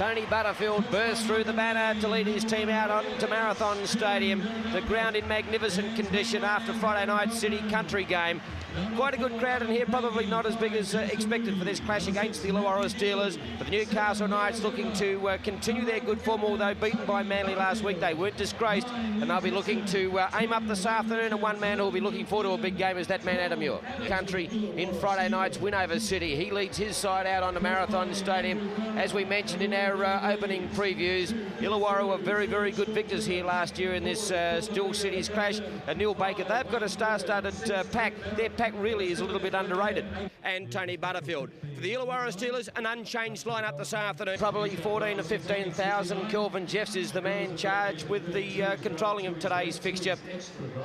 Tony Butterfield bursts through the banner to lead his team out onto Marathon Stadium. The ground in magnificent condition after Friday night's City Country game. Quite a good crowd in here, probably not as big as expected for this clash against the Illawarra Steelers. But the Newcastle Knights looking to continue their good form, although beaten by Manly last week. They weren't disgraced, and they'll be looking to aim up this afternoon. And one man who will be looking forward to a big game is that man, Adam Muir. Country in Friday night's win over City. He leads his side out onto Marathon Stadium. As we mentioned in our opening previews, Illawarra were very, very good victors here last year in this Still Cities clash. And Neil Baker, they've got a star-studded pack. Their pack really is a little bit underrated. And Tony Butterfield. For the Illawarra Steelers, an unchanged lineup this afternoon. Probably 14 to 15,000. Kelvin Jeffs is the man charged with the controlling of today's fixture.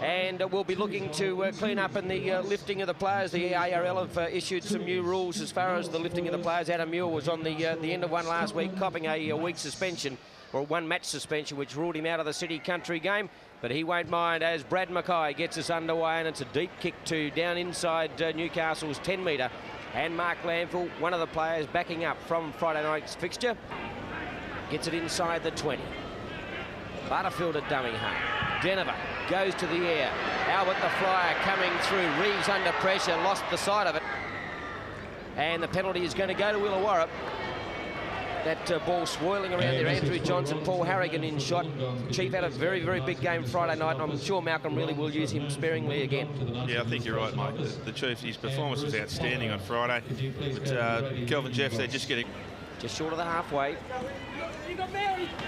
And we'll be looking to clean up in the lifting of the players. The ARL have issued some new rules as far as the lifting of the players. Adam Muir was on the end of one last week, copping a week suspension, or one match suspension, which ruled him out of the City Country game. But he won't mind as Brad Mackay gets us underway, and it's a deep kick to down inside Newcastle's 10-metre. And Mark Lanville, one of the players backing up from Friday night's fixture, gets it inside the 20. Butterfield at dummy half. Denver goes to the air. Albert the flyer coming through. Reeves under pressure, lost the side of it. And the penalty is going to go to Illawarra. That ball swirling around there. Andrew Johnson, Paul Harrigan in shot. Chief had a very, very big game Friday night, and I'm sure Malcolm really will use him sparingly again. Yeah, I think you're right, Mike. The Chief, his performance was outstanding on Friday. But Kelvin Jeffs, they're just getting... Just short of the halfway.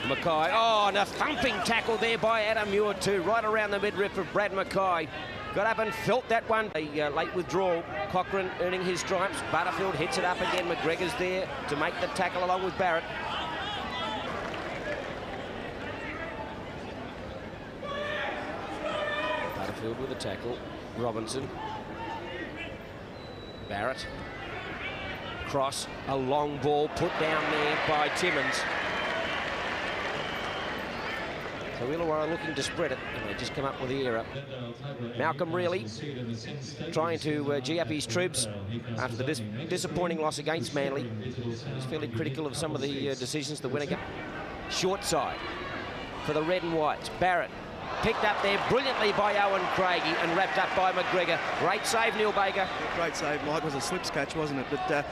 Mackay, oh, and a thumping tackle there by Adam Muir too, right around the midriff of Brad Mackay. Got up and felt that one. A late withdrawal. Cochrane earning his stripes. Butterfield hits it up again. McGregor's there to make the tackle along with Barrett. Butterfield with a tackle. Robinson. Barrett. Cross. A long ball put down there by Timmins. So Illawarra looking to spread it, and they just come up with the error. Malcolm really trying to gee up his troops after the disappointing loss against Manly. He's fairly critical of some of the decisions the winner got. Short side for the red and whites. Barrett picked up there brilliantly by Owen Craigie and wrapped up by McGregor. Great save, Neil Baker. Great save, Mike. It was a slips catch, wasn't it? But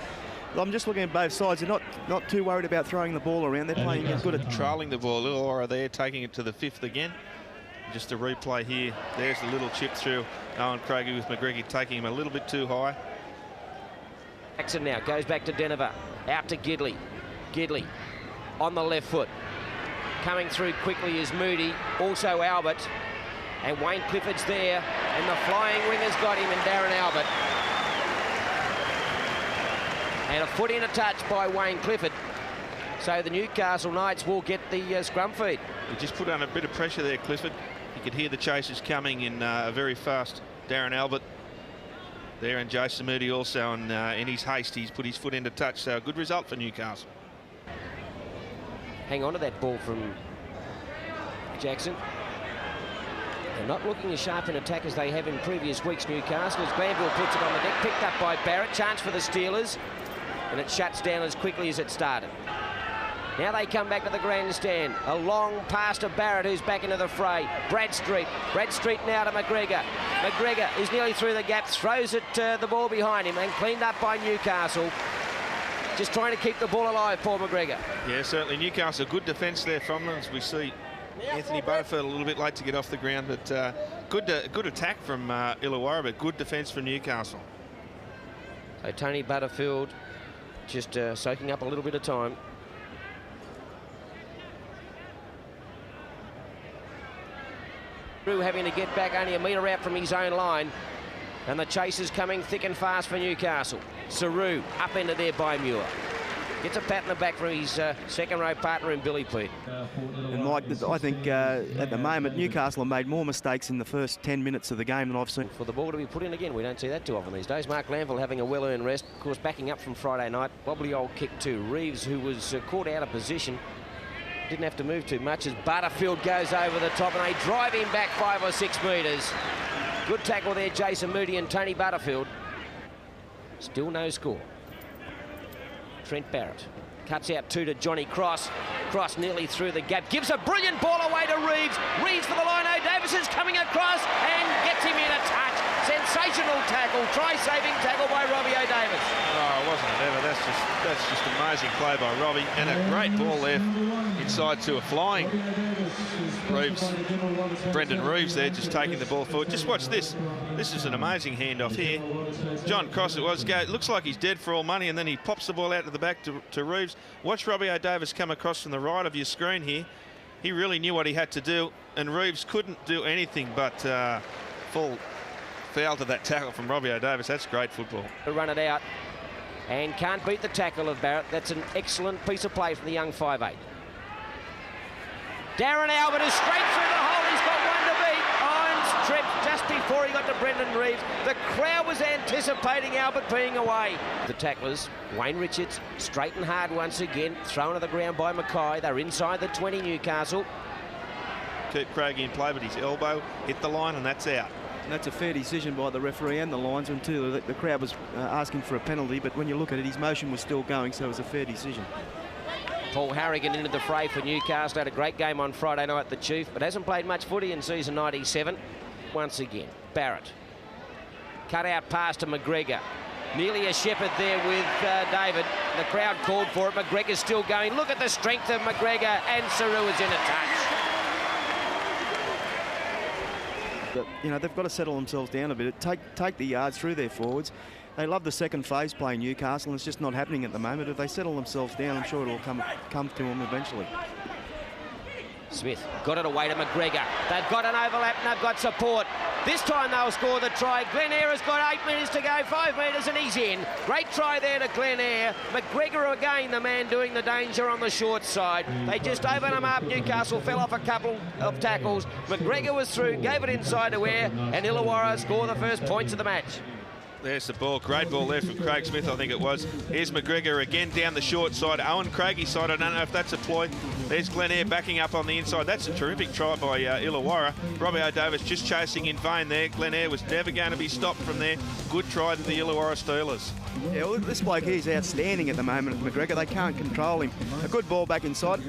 I'm just looking at both sides. They're not too worried about throwing the ball around. They're playing good at trailing the ball. Illawarra there, taking it to the 5th again. Just a replay here. There's the little chip through. Owen Craigie with McGregor taking him a little bit too high. Jackson now goes back to Denver. Out to Gidley. Gidley on the left foot. Coming through quickly is Moody. Also Albert. And Wayne Clifford's there. And the flying winger's got him, and Darren Albert. And a foot in a touch by Wayne Clifford. So the Newcastle Knights will get the scrum feed. He just put on a bit of pressure there, Clifford. You could hear the chasers coming in a very fast Darren Albert there, and Jason Moody also, and in his haste he's put his foot into touch. So a good result for Newcastle. Hang on to that ball from Jackson. They're not looking as sharp in attack as they have in previous weeks, Newcastle, as Glanville puts it on the deck, picked up by Barrett. Chance for the Steelers, and it shuts down as quickly as it started. Now they come back to the grandstand. A long pass to Barrett, who's back into the fray. Bradstreet now to McGregor. McGregor is nearly through the gap, throws it the ball behind him, and cleaned up by Newcastle. Just trying to keep the ball alive, Paul McGregor. Yeah, certainly Newcastle, good defence there from them, as we see. Anthony Butterfield a little bit late to get off the ground, but good attack from Illawarra, but good defence from Newcastle. So Tony Butterfield just soaking up a little bit of time. Having to get back only a metre out from his own line, and the chase is coming thick and fast for Newcastle. Saru up into there by Muir. Gets a pat in the back from his second row partner in Billy Pete. And Mike, I think at the moment Newcastle have made more mistakes in the first 10 minutes of the game than I've seen. For the ball to be put in again, we don't see that too often these days. Mark Lanville having a well-earned rest, of course backing up from Friday night. Wobbly old kick too. Reeves, who was caught out of position, didn't have to move too much as Butterfield goes over the top, and they drive him back 5 or 6 metres. Good tackle there, Jason Moody and Tony Butterfield. Still no score. Trent Barrett Cuts out two to Johnny Cross. Cross nearly through the gap. Gives a brilliant ball away to Reeves. Reeves for the line. Davis is coming across and gets him in a touch. Sensational tackle. Try-saving tackle by Robbie O'Davis. Oh, wasn't it ever? That's just amazing play by Robbie. And a great ball there inside to a flying Reeves. Brendan Reeves there just taking the ball forward. Just watch this. This is an amazing handoff here. John Cross it was. It looks like he's dead for all money, and then he pops the ball out to the back to Reeves. Watch Robbie O'Davis come across from the right of your screen here. He really knew what he had to do, and Reeves couldn't do anything but full foul to that tackle from Robbie O'Davis. That's great football. To run it out and can't beat the tackle of Barrett. That's an excellent piece of play from the young 5'8". Darren Albert is straight through the hole. He's got one to beat. Irons tripped just before he got to Brendan Reeves. The crowd was anticipating Albert being away. The tacklers, Wayne Richards, straight and hard once again. Thrown to the ground by Mackay. They're inside the 20, Newcastle. Keep Craigie in play, but his elbow hit the line, and that's out. And that's a fair decision by the referee and the linesman too. The crowd was asking for a penalty, but when you look at it, his motion was still going, so it was a fair decision. Paul Harrigan into the fray for Newcastle. Had a great game on Friday night at the Chief, but hasn't played much footy in season 97. Once again, Barrett. Cut out pass to McGregor. Nearly a shepherd there with David. The crowd called for it. McGregor's still going. Look at the strength of McGregor, and Saru is in a touch. But, you know, they've got to settle themselves down a bit. Take the yards through their forwards. They love the second phase play Newcastle, and it's just not happening at the moment. If they settle themselves down, I'm sure it'll come to them eventually. Smith got it away to McGregor. They've got an overlap and they've got support. This time they'll score the try. Glen Eyre has got 8 metres to go, 5 metres, and he's in. Great try there to Glen Eyre. McGregor again, the man doing the danger on the short side. They just opened him up. Newcastle fell off a couple of tackles. McGregor was through, gave it inside to Eyre, and Illawarra score the first points of the match. There's the ball. Great ball there from Craig Smith, I think it was. Here's McGregor again down the short side. Owen Craigie side, I don't know if that's a ploy. There's Glen Eyre backing up on the inside. That's a terrific try by Illawarra. Robbie O'Davis just chasing in vain there. Glen Eyre was never going to be stopped from there. Good try to the Illawarra Steelers. Yeah, well, this bloke here is outstanding at the moment, McGregor. They can't control him. A good ball back inside.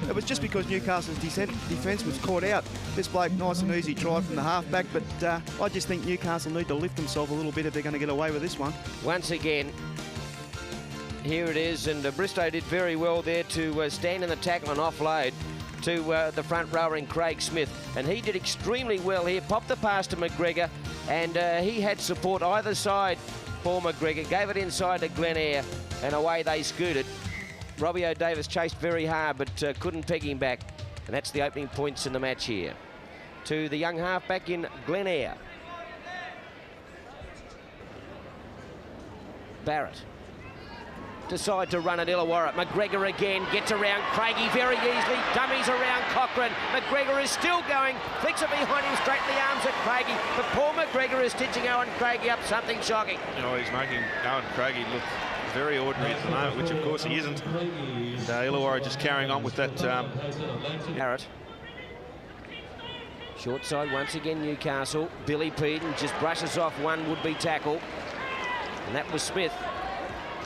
It was just because Newcastle's defence was caught out. This bloke, nice and easy try from the halfback, but I just think Newcastle need to lift themselves a little bit if they're going to get away with this one. Once again, here it is, and Bristow did very well there to stand in the tackle and offload to the front rower in Craig Smith, and he did extremely well here. Popped the pass to McGregor, and he had support either side. Paul McGregor gave it inside to Glen Eyre, and away they scooted. Robbie O'Davis chased very hard, but couldn't peg him back, and that's the opening points in the match here. To the young halfback in Glen Eyre. Barrett decide to run at Illawarra. McGregor again gets around Craigie very easily, dummies around Cochrane. McGregor is still going, flicks it behind him straight in the arms at Craigie, but Paul McGregor is stitching Owen Craigie up, something shocking. You know, he's making Owen Craigie look very ordinary at the moment, which of course he isn't. And Illawarra just carrying on with that. Barrett. Short side once again, Newcastle. Billy Peden just brushes off one would-be tackle, and that was Smith.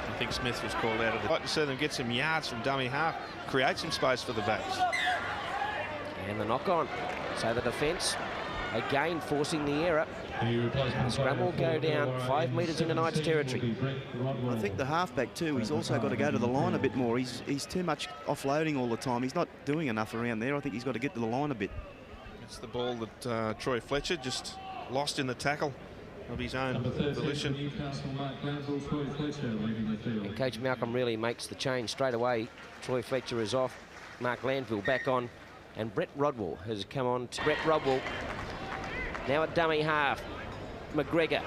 I think Smith was called out of the... I'd like to see them get some yards from dummy half, create some space for the backs. And the knock on. So the defence again forcing the error. The scrum will go down 5 metres into Knights territory. I think the halfback too, he's also got to go to the line a bit more. He's too much offloading all the time. He's not doing enough around there. I think he's got to get to the line a bit. It's the ball that Troy Fletcher just lost in the tackle of his own volition. And Coach Malcolm really makes the change straight away. Troy Fletcher is off, Mark Landville back on, and Brett Rodwell has come on. Brett Rodwell now at dummy half. McGregor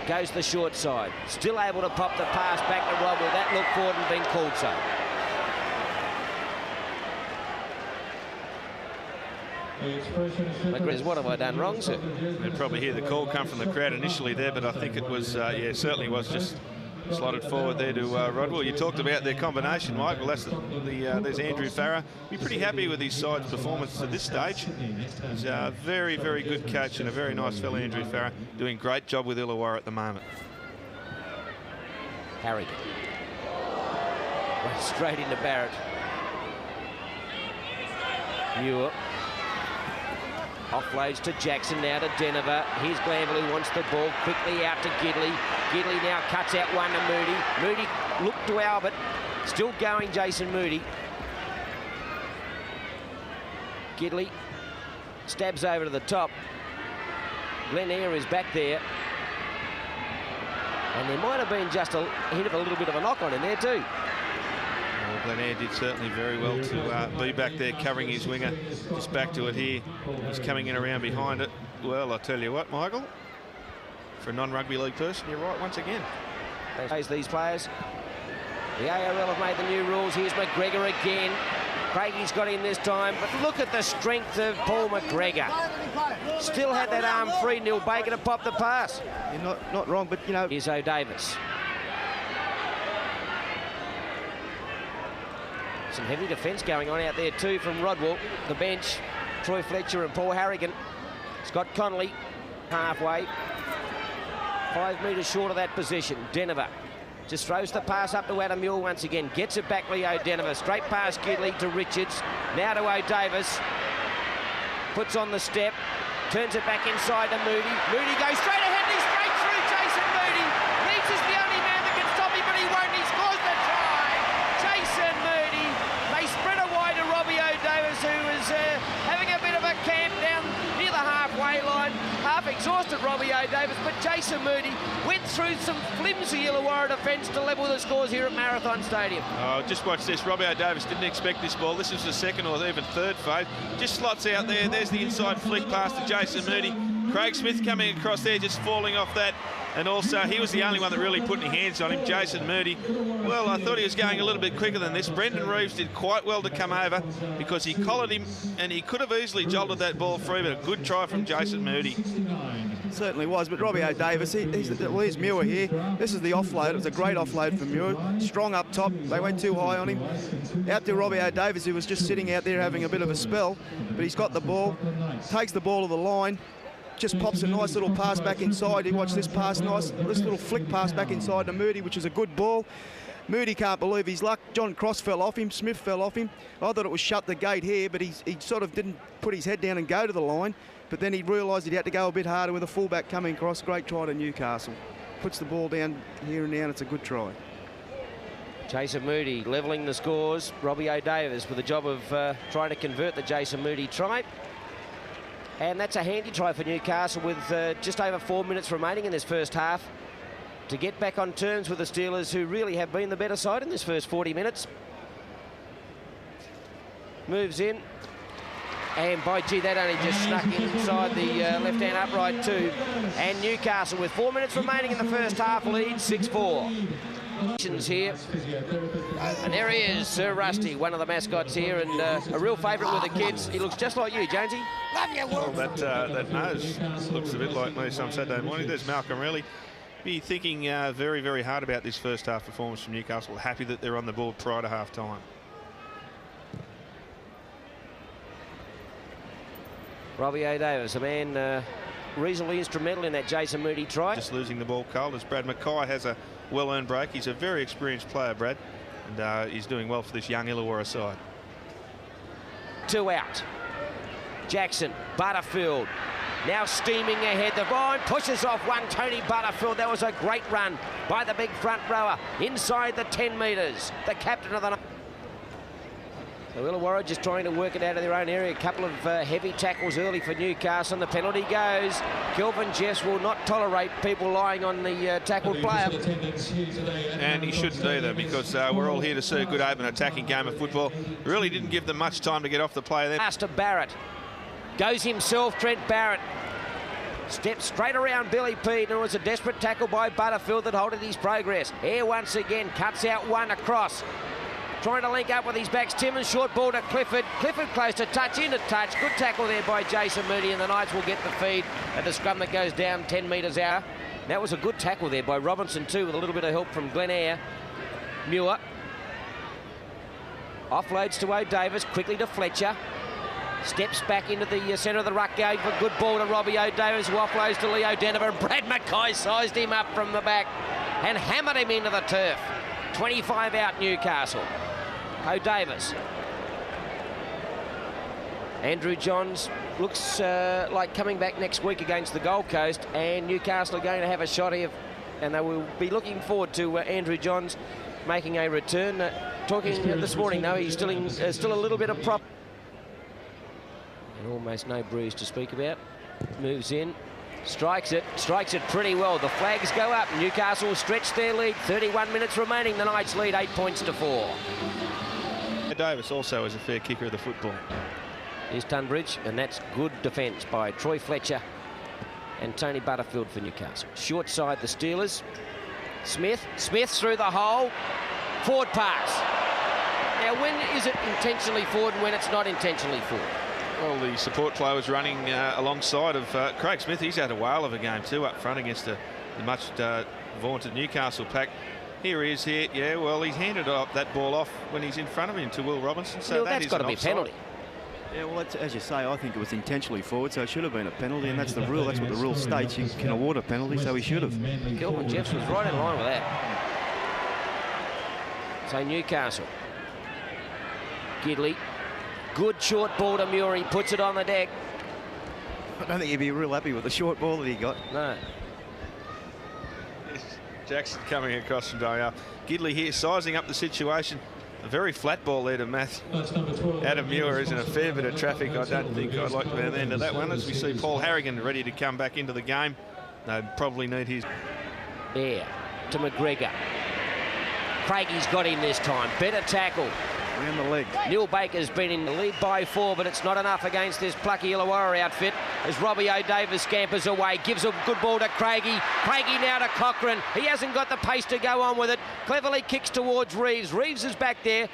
goes the short side, still able to pop the pass back to Rodwell. That looked forward and been called so. McGregor, what have I done wrong, sir? You'd probably hear the call come from the crowd initially there, but I think it was, yeah, certainly was just slotted forward there to Rodwell. You talked about their combination, Mike. Well, that's there's Andrew Farrer. Be pretty happy with his side's performance at this stage. He's a very, very good coach and a very nice fellow, Andrew Farrer, doing a great job with Illawarra at the moment. Harrigan. Went straight into Barrett. Muir. Offloads to Jackson, now to Denver. Here's Glanville who wants the ball. Quickly out to Gidley. Gidley now cuts out one to Moody. Moody looked to Albert. Still going, Jason Moody. Gidley stabs over to the top. Glen Eyre is back there. And there might have been just a hit of a little bit of a knock on in there too. Well, Glen Eyre did certainly very well to be back there covering his winger. Just back to it here. He's coming in around behind it. Well, I tell you what, Michael, for a non-rugby league person, you're right once again. These players. The ARL have made the new rules. Here's McGregor again. Craigie's got him this time, but look at the strength of Paul McGregor. Still had that arm free. Neil Baker to pop the pass. You're not wrong, but you know. Here's O'Davis. Some heavy defence going on out there too from Rodwell. The bench, Troy Fletcher and Paul Harrigan. Scott Connolly halfway. 5 metres short of that position. Denver just throws the pass up to Adam Muir once again. Gets it back, Leo Denver. Straight past Gidley to Richards. Now to O'Davis. Puts on the step. Turns it back inside to Moody. Moody goes straight ahead and he's straight through Jason Moody. Leeds is the only man that can stop him, but he won't. He scores the try. Jason Moody. They spread it wide to Robbie O'Davis, who was having a bit of a camp down near the halfway line. Half exhausted Robbie O'Davis, but Jason Moody went through some flimsy Illawarra defence to level the scores here at Marathon Stadium. Oh, just watch this. Robbie O'Davis didn't expect this ball. This is the second or even third fade. Just slots out there. There's the inside flick pass to Jason Moody. Craig Smith coming across there, just falling off that. And also, he was the only one that really put any hands on him, Jason Moody. Well, I thought he was going a little bit quicker than this. Brendan Reeves did quite well to come over because he collared him and he could have easily jolted that ball free, but a good try from Jason Moody. Certainly was, but Robbie O'Davis, here's Muir here. This is the offload. It was a great offload from Muir. Strong up top. They went too high on him. Out to Robbie O'Davis, who was just sitting out there having a bit of a spell, but he's got the ball, takes the ball to the line, just pops a nice little pass back inside. You watch this pass, this little flick pass back inside to Moody, which is a good ball. Moody can't believe his luck. John Cross fell off him, Smith fell off him. I thought it was shut the gate here, but he sort of didn't put his head down and go to the line. But then he realised he'd had to go a bit harder with a fullback coming across. Great try to Newcastle. Puts the ball down here and now, and it's a good try. Jason Moody levelling the scores. Robbie O'Davis with the job of trying to convert the Jason Moody try. And that's a handy try for Newcastle with just over 4 minutes remaining in this first half to get back on terms with the Steelers, who really have been the better side in this first 40 minutes. Moves in. And by gee, that only just snuck inside the left-hand upright too. And Newcastle, with 4 minutes remaining in the first half, leads 6-4. Here. And there he is, Sir Rusty, one of the mascots here, and a real favourite with the kids. He looks just like you, Jonesy. Well, that nose looks a bit like me some Saturday morning. There's Malcolm really. Be thinking very, very hard about this first half performance from Newcastle. Happy that they're on the board prior to half-time. Robbie O'Davis, a man reasonably instrumental in that Jason Moody try. Just losing the ball cold as Brad Mackay has a well-earned break. He's a very experienced player, Brad, and he's doing well for this young Illawarra side. 2 out. Jackson, Butterfield, now steaming ahead. The line pushes off one, Tony Butterfield. That was a great run by the big front rower inside the 10 metres. The captain of the... So Illawarra just trying to work it out of their own area. A couple of heavy tackles early for Newcastle. And the penalty goes. Kelvin Jeffs will not tolerate people lying on the tackled player. And he shouldn't either, because we're all here to see a good open attacking game of football. Really didn't give them much time to get off the play there. Pass to Barrett. Goes himself, Trent Barrett. Steps straight around Billy Pede, and it was a desperate tackle by Butterfield that halted his progress. Air once again, cuts out one across. Trying to link up with his backs. Timmins, short ball to Clifford. Clifford close to touch, into touch. Good tackle there by Jason Moody, and the Knights will get the feed at the scrum that goes down 10 metres out. That was a good tackle there by Robinson too, with a little bit of help from Glen Eyre. Muir. Offloads to O'Davis, quickly to Fletcher. Steps back into the centre of the ruck game for good ball to Robbie O'Davis, who offloads to Leo Denver. Brad Mackay sized him up from the back and hammered him into the turf. 25 out Newcastle. O'Davis. Andrew Johns looks like coming back next week against the Gold Coast, and Newcastle are going to have a shot here, and they will be looking forward to Andrew Johns making a return. Talking this morning, though, he's still a little bit of prop. And almost no bruise to speak about. Moves in, strikes it pretty well. The flags go up. Newcastle stretch their lead. 31 minutes remaining. The Knights lead 8 points to 4. Davis also is a fair kicker of the football. Here's Tunbridge, and that's good defence by Troy Fletcher and Tony Butterfield for Newcastle. Short side, the Steelers. Smith through the hole. Forward pass. Now, when is it intentionally forward and when it's not intentionally forward? Well, the support player was running alongside of Craig Smith. He's had a whale of a game too up front against the much vaunted Newcastle pack. Here he is here. Yeah, well, he's handed that ball off when he's in front of him to Will Robinson. So that's got to be a penalty. Yeah, well, as you say, I think it was intentionally forward, so it should have been a penalty, and that's the rule. That's what the rule states. You can award a penalty, so he should have. Gilman Jeffs was right in line with that. So Newcastle. Gidley. Good short ball to Muir. He puts it on the deck. I don't think he'd be real happy with the short ball that he got. No. Jackson coming across from Dyer. Gidley here sizing up the situation. A very flat ball there to Adam Muir is in a fair bit of traffic. I don't think I'd like to be at the end of that one, as we see Paul Harrigan ready to come back into the game. They probably need his. There to McGregor. Craigie's got him this time. Better tackle. Around the leg. Neil Baker's been in the lead by 4, but it's not enough against this plucky Illawarra outfit as Robbie O'Davis scampers away, gives a good ball to Craigie. Craigie now to Cochrane. He hasn't got the pace to go on with it. Cleverly kicks towards Reeves. Reeves is back there,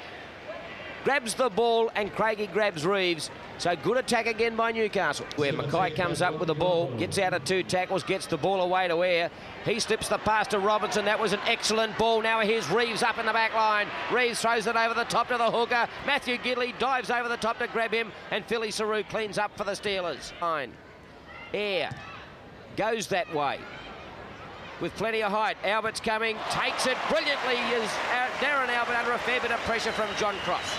grabs the ball, and Craigie grabs Reeves. So good attack again by Newcastle, where Mackay comes up with the ball, gets out of 2 tackles, gets the ball away to Air. He slips the pass to Robinson. That was an excellent ball. Now here's Reeves up in the back line. Reeves throws it over the top to the hooker. Matthew Gidley dives over the top to grab him, and Philly Saru cleans up for the Steelers. Air goes that way with plenty of height. Albert's coming, takes it brilliantly. Is Darren Albert under a fair bit of pressure from John Cross.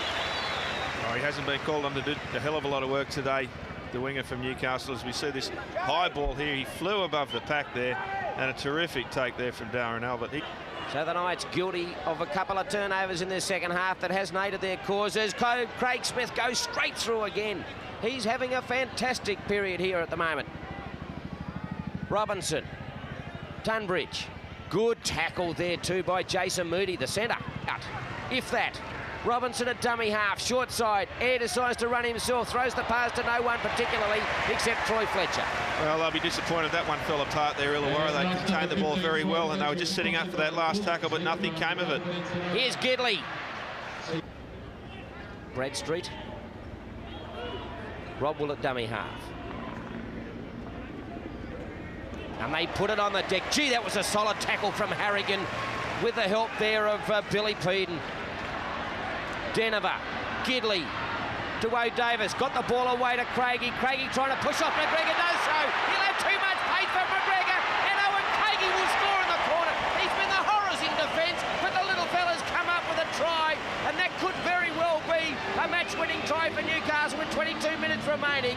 Oh, he hasn't been called on to do a hell of a lot of work today, the winger from Newcastle. As we see this high ball here, he flew above the pack there, and a terrific take there from Darren Albert. So the Knights guilty of a couple of turnovers in this second half that hasn't aided their causes. Craig Smith goes straight through again. He's having a fantastic period here at the moment. Robinson, Tunbridge, good tackle there too by Jason Moody, the centre. Out, if that. Robinson at dummy half, short side. Air decides to run himself, throws the pass to no one particularly except Troy Fletcher. Well, they'll be disappointed that one fell apart there, Illawarra. They contained the ball very well, and they were just setting up for that last tackle, but nothing came of it. Here's Gidley. Bradstreet. Rob Will at dummy half. And they put it on the deck. Gee, that was a solid tackle from Harrigan with the help there of Billy Peden. Denver, Gidley to O'Davis, got the ball away to Craigie. Craigie trying to push off McGregor, does so. He'll have too much pace for McGregor, and Owen Craigie will score in the corner. He's been the horrors in defence, but the little fella's come up with a try, and that could very well be a match-winning try for Newcastle with 22 minutes remaining.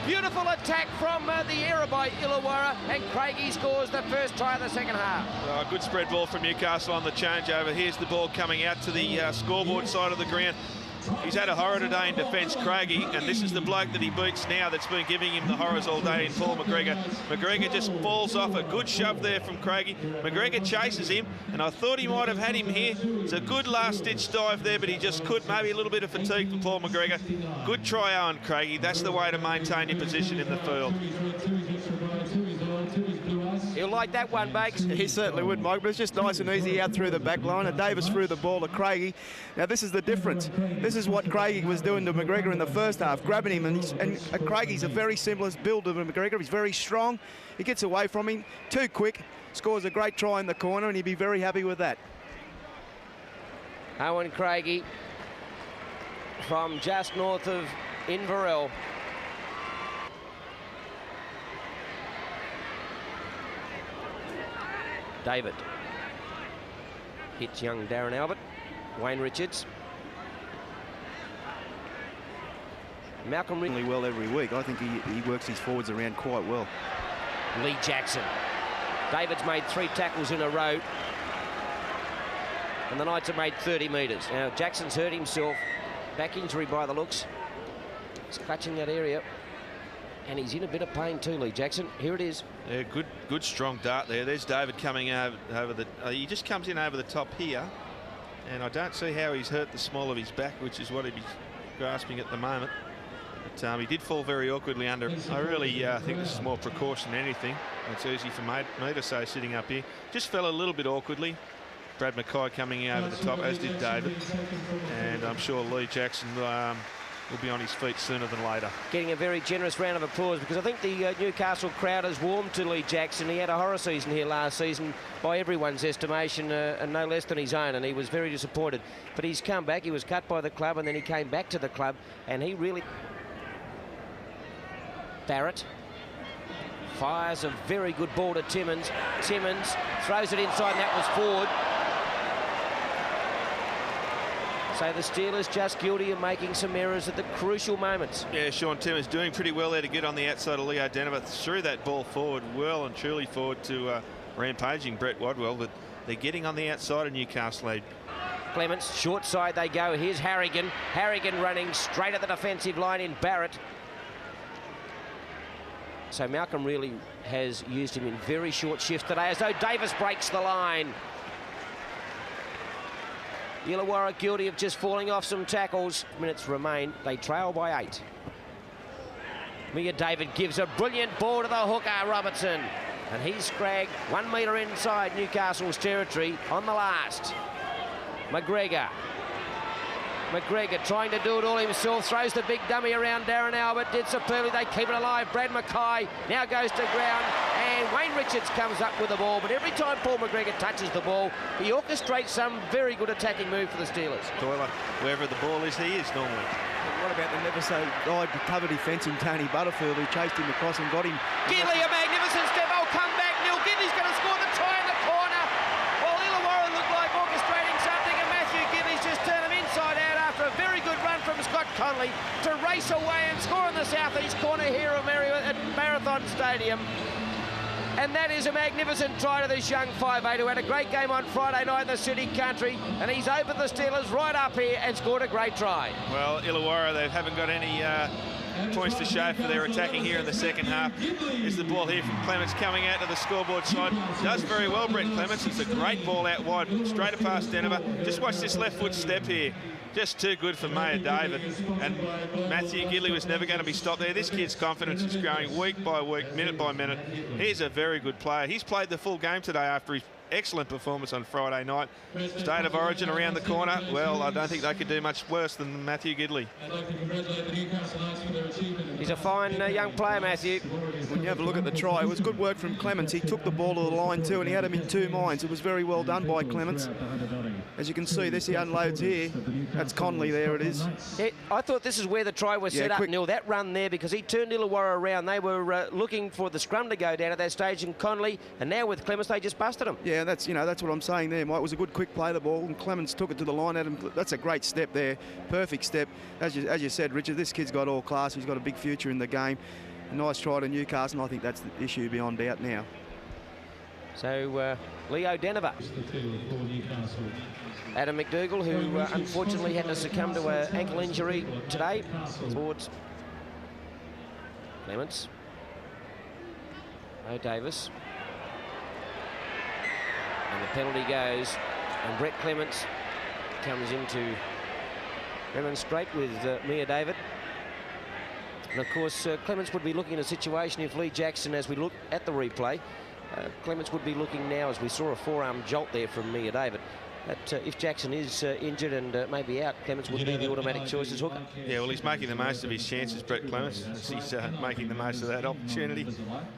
Beautiful attack from the era by Illawarra, and Craigie scores the first try of the second half. Good spread ball from Newcastle on the changeover. Here's the ball coming out to the scoreboard side of the ground. He's had a horror today in defence, Craigie, and this is the bloke that he beats now that's been giving him the horrors all day in Paul McGregor. McGregor just falls off. A good shove there from Craigie. McGregor chases him, and I thought he might have had him here. It's a good last-ditch dive there, but he just could. Maybe a little bit of fatigue from Paul McGregor. Good try, Owen Craigie. That's the way to maintain your position in the field. He'll like that one, Bakes. He certainly would, Mike, but it's just nice and easy out through the back line, and Davis threw the ball to Craigie. Now, this is the difference. This is what Craigie was doing to McGregor in the first half, grabbing him, and Craigie's a very similar build to McGregor. He's very strong. He gets away from him too quick, scores a great try in the corner, and he'd be very happy with that. Owen Craigie from just north of Inverell. David. Hits young Darren Albert. Wayne Richards. Malcolm Really well every week. I think he works his forwards around quite well. Lee Jackson. David's made 3 tackles in a row. And the Knights have made 30 metres. Now, Jackson's hurt himself. Back injury by the looks. He's clutching that area. And he's in a bit of pain too, Lee Jackson. Here it is. Yeah, good strong dart there. There's David coming over the... he just comes in over the top here. And I don't see how he's hurt the small of his back, which is what he's grasping at the moment. But he did fall very awkwardly under. I really think this is more precaution than anything. It's easy for me to say sitting up here. Just fell a little bit awkwardly. Brad Mackay coming over the top, as did David. And I'm sure Lee Jackson will be on his feet sooner than later. Getting a very generous round of applause because I think the Newcastle crowd has warmed to Lee Jackson. He had a horror season here last season by everyone's estimation, and no less than his own, and he was very disappointed. But he's come back. He was cut by the club, and then he came back to the club, and he really... Barrett fires a very good ball to Timmins. Timmins throws it inside, and that was forward. So the Steelers just guilty of making some errors at the crucial moments. Yeah, Sean Timmins doing pretty well there to get on the outside of Leo Denver. Threw that ball forward, well and truly forward to rampaging Brett Wadwell, but they're getting on the outside of Newcastle. Clements, short side they go. Here's Harrigan. Harrigan running straight at the defensive line in Barrett. So Malcolm really has used him in very short shift today, as though Davis breaks the line. Illawarra guilty of just falling off some tackles. Minutes remain. They trail by 8. Mia David gives a brilliant ball to the hooker, Robertson. And he's scragged 1 metre inside Newcastle's territory on the last. McGregor trying to do it all himself, throws the big dummy around Darren Albert, did superbly, they keep it alive. Brad Mackay now goes to ground, and Wayne Richards comes up with the ball, but every time Paul McGregor touches the ball, he orchestrates some very good attacking move for the Steelers. Toiler, wherever the ball is, he is normally. What about the never-so-eyed cover defence in Tony Butterfield, who chased him across and got him? Gidley, a magnificent step, come back, Neil Gidley's going to score the try in the corner. Well, Illawarra looked like orchestrating something, and Matthew Gidley's just turned him inside out after a very good run from Scott Conley to race away and score in the southeast corner here at Marathon Stadium. And that is a magnificent try to this young 5'8" who had a great game on Friday night in the City Country, and he's opened the Steelers right up here and scored a great try. Well, Illawarra, they haven't got any points to show for their attacking here in the second half. Here's the ball here from Clements coming out to the scoreboard side. Does very well, Brett Clements. It's a great ball out wide, straight past Denver. Just watch this left foot step here. Just too good for Maya David. And Matthew Gidley was never going to be stopped there. This kid's confidence is growing week by week, minute by minute. He's a very good player. He's played the full game today after his excellent performance on Friday night. State of origin around the corner. Well, I don't think they could do much worse than Matthew Gidley. He's a fine young player, Matthew. When you have a look at the try, it was good work from Clements. He took the ball to the line too, and he had him in 2 minds. It was very well done by Clements. As you can see, this he unloads here. That's Conley, there it is. Yeah, I thought this is where the try was set up, Neil. That run there, because he turned Illawarra around. They were looking for the scrum to go down at that stage, and Conley, and now with Clements, they just busted him. Yeah, that's what I'm saying there, Mike. It was a good quick play of the ball, and Clements took it to the line at him. That's a great step there, perfect step. As you said, Richard, this kid's got all class. He's got a big future in the game. A nice try to Newcastle, and I think that's the issue beyond doubt now. So Leo Denver. Adam McDougall, who unfortunately had to succumb to an ankle injury today. Towards Clements. No Davis. And the penalty goes, and Brett Clements comes in to remonstrate with Mia David. And of course, Clements would be looking at a situation if Lee Jackson, as we look at the replay, Clements would be looking now, as we saw a forearm jolt there from Mia David, that if Jackson is injured and maybe out, Clements would be the automatic choice as hooker. Yeah, well, he's making the most of his chances, Brett Clements. He's making the most of that opportunity.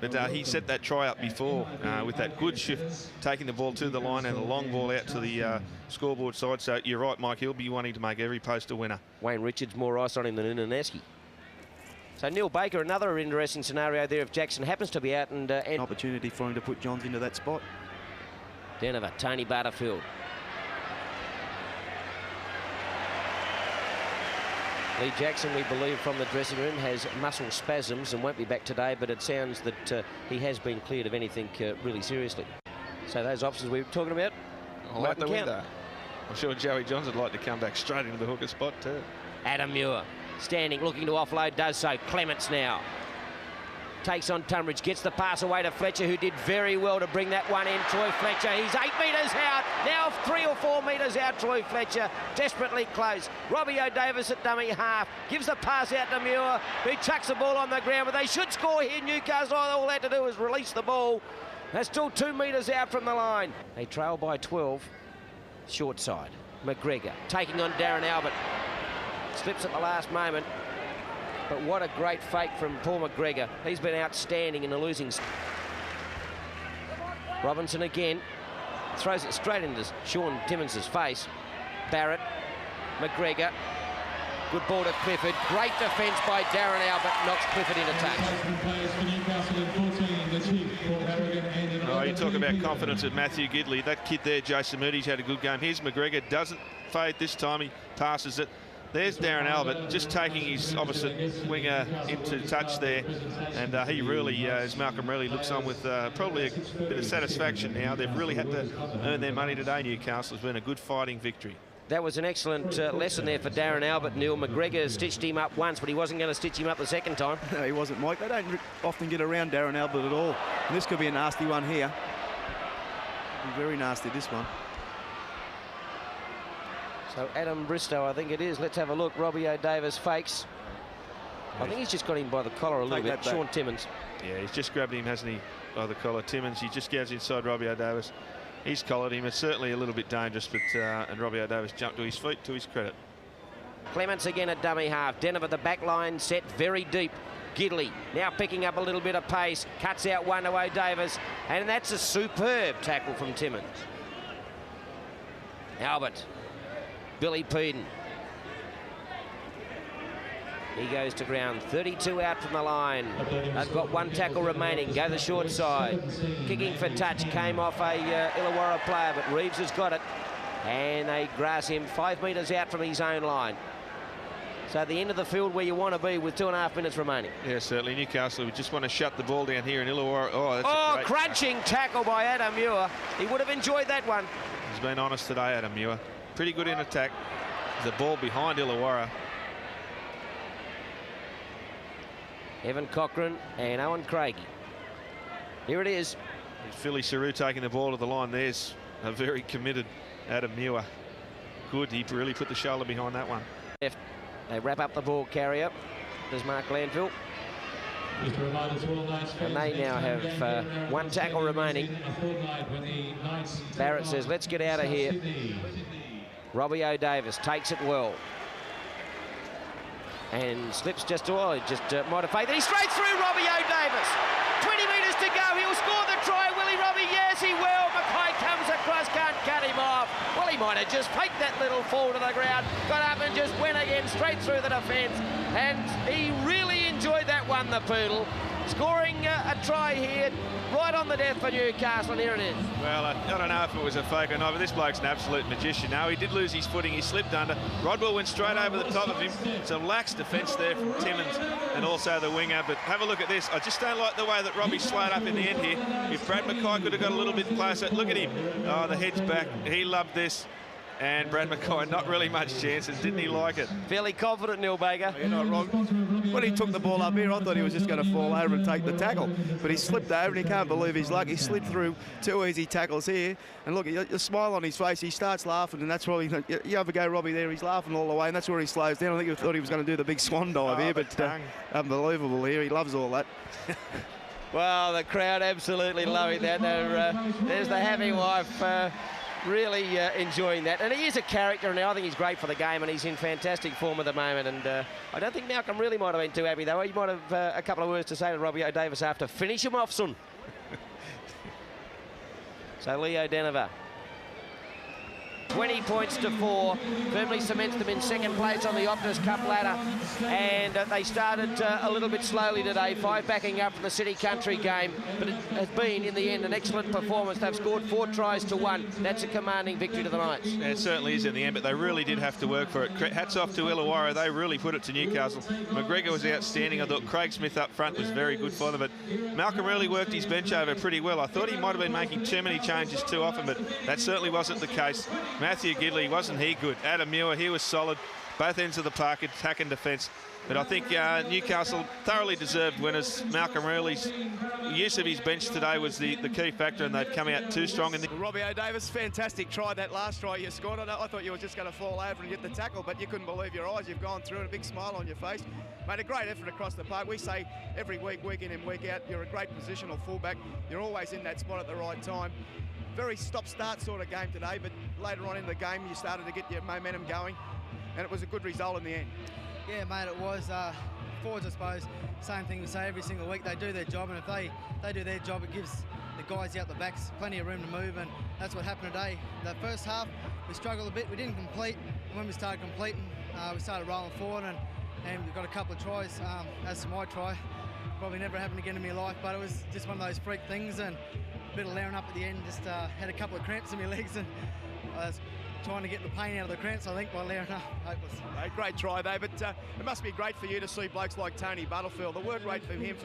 But he set that try up before with that good shift, taking the ball to the line and a long ball out to the scoreboard side. So you're right, Mike, he'll be wanting to make every post a winner. Wayne Richards more ice on him than Unaneski. So Neil Baker, another interesting scenario there if Jackson happens to be out, and an opportunity for him to put Johns into that spot. Denver, Tony Butterfield. Lee Jackson, we believe, from the dressing room, has muscle spasms and won't be back today, but it sounds that he has been cleared of anything really seriously. So those options we were talking about, Out the window. I'm sure Joey Johns would like to come back straight into the hooker spot too. Adam Muir, standing, looking to offload, does so. Clements now takes on Tunbridge, gets the pass away to Fletcher, who did very well to bring that one in. Troy Fletcher, he's 8 metres out, now 3 or 4 metres out. Troy Fletcher, desperately close. Robbie O'Davis at dummy half, gives the pass out to Muir, who chucks the ball on the ground, but they should score here. Newcastle, all they had to do was release the ball. They're still 2 metres out from the line. They trail by 12, short side. McGregor taking on Darren Albert, slips at the last moment. But what a great fake from Paul McGregor. He's been outstanding in the losing. Robinson again throws it straight into Sean Timmins' face. Barrett, McGregor, good ball to Clifford. Great defence by Darren Albert, knocks Clifford into touch. Oh, you talk about confidence at Matthew Gidley. That kid there, Jason Moody's had a good game. Here's McGregor, doesn't fade this time, he passes it. There's Darren Albert just taking his opposite winger into touch there, and he really, as Malcolm really looks on with probably a bit of satisfaction now. They've really had to earn their money today, Newcastle. It's been a good fighting victory. That was an excellent lesson there for Darren Albert. Neil McGregor stitched him up once, but he wasn't going to stitch him up the second time. No, he wasn't, Mike. They don't often get around Darren Albert at all. And this could be a nasty one here. Very nasty, this one. So Adam Bristow, I think it is. Let's have a look. Robbie O'Davis fakes. I think he's just got him by the collar a little bit. Sean Timmins. Yeah, he's just grabbed him, hasn't he, by the collar. Timmins, he just goes inside Robbie O'Davis. He's collared him. It's certainly a little bit dangerous, but and Robbie O'Davis jumped to his feet, to his credit. Clements again at dummy half. Denver at the back line, set very deep. Gidley now picking up a little bit of pace. Cuts out one to O'Davis, and that's a superb tackle from Timmins. Albert. Billy Peden. He goes to ground. 32 out from the line. They've got one tackle remaining. Go the short side. Kicking for touch. Came off a Illawarra player, but Reeves has got it. And they grass him 5 metres out from his own line. So at the end of the field where you want to be with 2.5 minutes remaining. Yeah, certainly. Newcastle, we just want to shut the ball down here in Illawarra. Oh, that's a crunching tackle by Adam Muir. He would have enjoyed that one. He's been honest today, Adam Muir. Pretty good in attack. The ball behind Illawarra. Evan Cochran and Owen Craigie. Here it is. Philly Saru taking the ball to the line. There's a very committed Adam Muir. Good, he really put the shoulder behind that one. They wrap up the ball carrier. There's Mark Landfill. And they now have one tackle remaining. Barrett says, let's get out of here. Robbie O'Davis takes it well. And slips just might have faked it. He's straight through Robbie O'Davis. 20 metres to go. He'll score the try, will he, Robbie? Yes, he will. Mackay comes across, can't cut him off. Well, he might have just faked that little fall to the ground. Got up and just went again straight through the defence. And he really enjoyed that one, the Poodle. Scoring a try here, right on the death for Newcastle, and here it is. Well, I don't know if it was a fake or not, but this bloke's an absolute magician. No, he did lose his footing, he slipped under. Rodwell went straight over the top of him. It's a lax defence there from Timmins and also the winger, but have a look at this. I just don't like the way that Robbie slowed up in the end here. If Brad Mackay could have got a little bit closer, look at him. Oh, the head's back. He loved this. And Brad Mackay, not really much chances, didn't he like it? Fairly confident, Neil Baker. You're not wrong. When he took the ball up here, I thought he was just going to fall over and take the tackle. But he slipped over and he can't believe his luck. He slid through 2 easy tackles here. And look, a smile on his face. He starts laughing, and that's probably, you have a go, Robbie, there. He's laughing all the way, and that's where he slows down. I think he thought he was going to do the big swan dive here, but unbelievable here. He loves all that. Well, the crowd absolutely loving that. There's the happy wife. Really enjoying that, and he is a character, and I think he's great for the game, and he's in fantastic form at the moment. And I don't think Malcolm really might have been too happy though. He might have a couple of words to say to Robbie O'Davis after. Finish him off, son. So Leo Denver 20 points to 4, firmly cements them in second place on the Optus Cup ladder. And they started a little bit slowly today, 5 backing up from the City Country game, but it has been, in the end, an excellent performance. They've scored 4 tries to 1. That's a commanding victory to the Knights. Yeah, it certainly is in the end, but they really did have to work for it. Hats off to Illawarra. They really put it to Newcastle. McGregor was outstanding. I thought Craig Smith up front was very good for them, but Malcolm really worked his bench over pretty well. I thought he might have been making too many changes too often, but that certainly wasn't the case. Matthew Gidley, wasn't he good? Adam Muir, he was solid. Both ends of the park, attack and defence. But I think Newcastle thoroughly deserved winners. Malcolm Early's use of his bench today was the key factor, and they've come out too strong. Well, Robbie O'Davis, fantastic try, that last try you scored. I thought you were just going to fall over and get the tackle, but you couldn't believe your eyes. You've gone through and a big smile on your face. Made a great effort across the park. We say every week, week in and week out, you're a great positional fullback. You're always in that spot at the right time. Very stop-start sort of game today, but later on in the game, you started to get your momentum going, and it was a good result in the end. Yeah, mate, it was. Forwards, I suppose, same thing we say every single week. They do their job, and if they do their job, it gives the guys out the backs plenty of room to move, and that's what happened today. The first half, we struggled a bit. We didn't complete, and when we started completing, we started rolling forward, and we got a couple of tries. As for my try, probably never happened again in my life, but it was just one of those freak things, and a bit of layering up at the end. Just had a couple of cramps in my legs, and I was trying to get the pain out of the cramps, I think, by layering up. Hopeless. Great try, though, but it must be great for you to see blokes like Tony Butterfield. The work rate for him,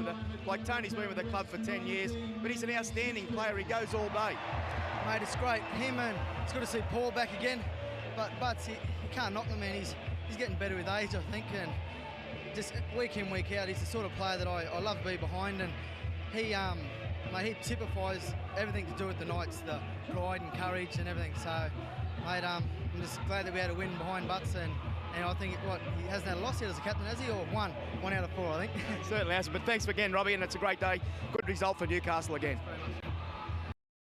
like Tony's been with the club for 10 years, but he's an outstanding player. He goes all day. Mate, it's great. Him, and it's good to see Paul back again, but you can't knock the man. He's getting better with age, I think, and just week in, week out, he's the sort of player that I love to be behind, and he typifies everything to do with the Knights, the pride and courage and everything. So, mate, I'm just glad that we had a win behind Butts, and I think he hasn't had a loss yet as a captain, has he? Or one out of 4, I think. Certainly hasn't, but thanks again, Robbie, and it's a great day. Good result for Newcastle again.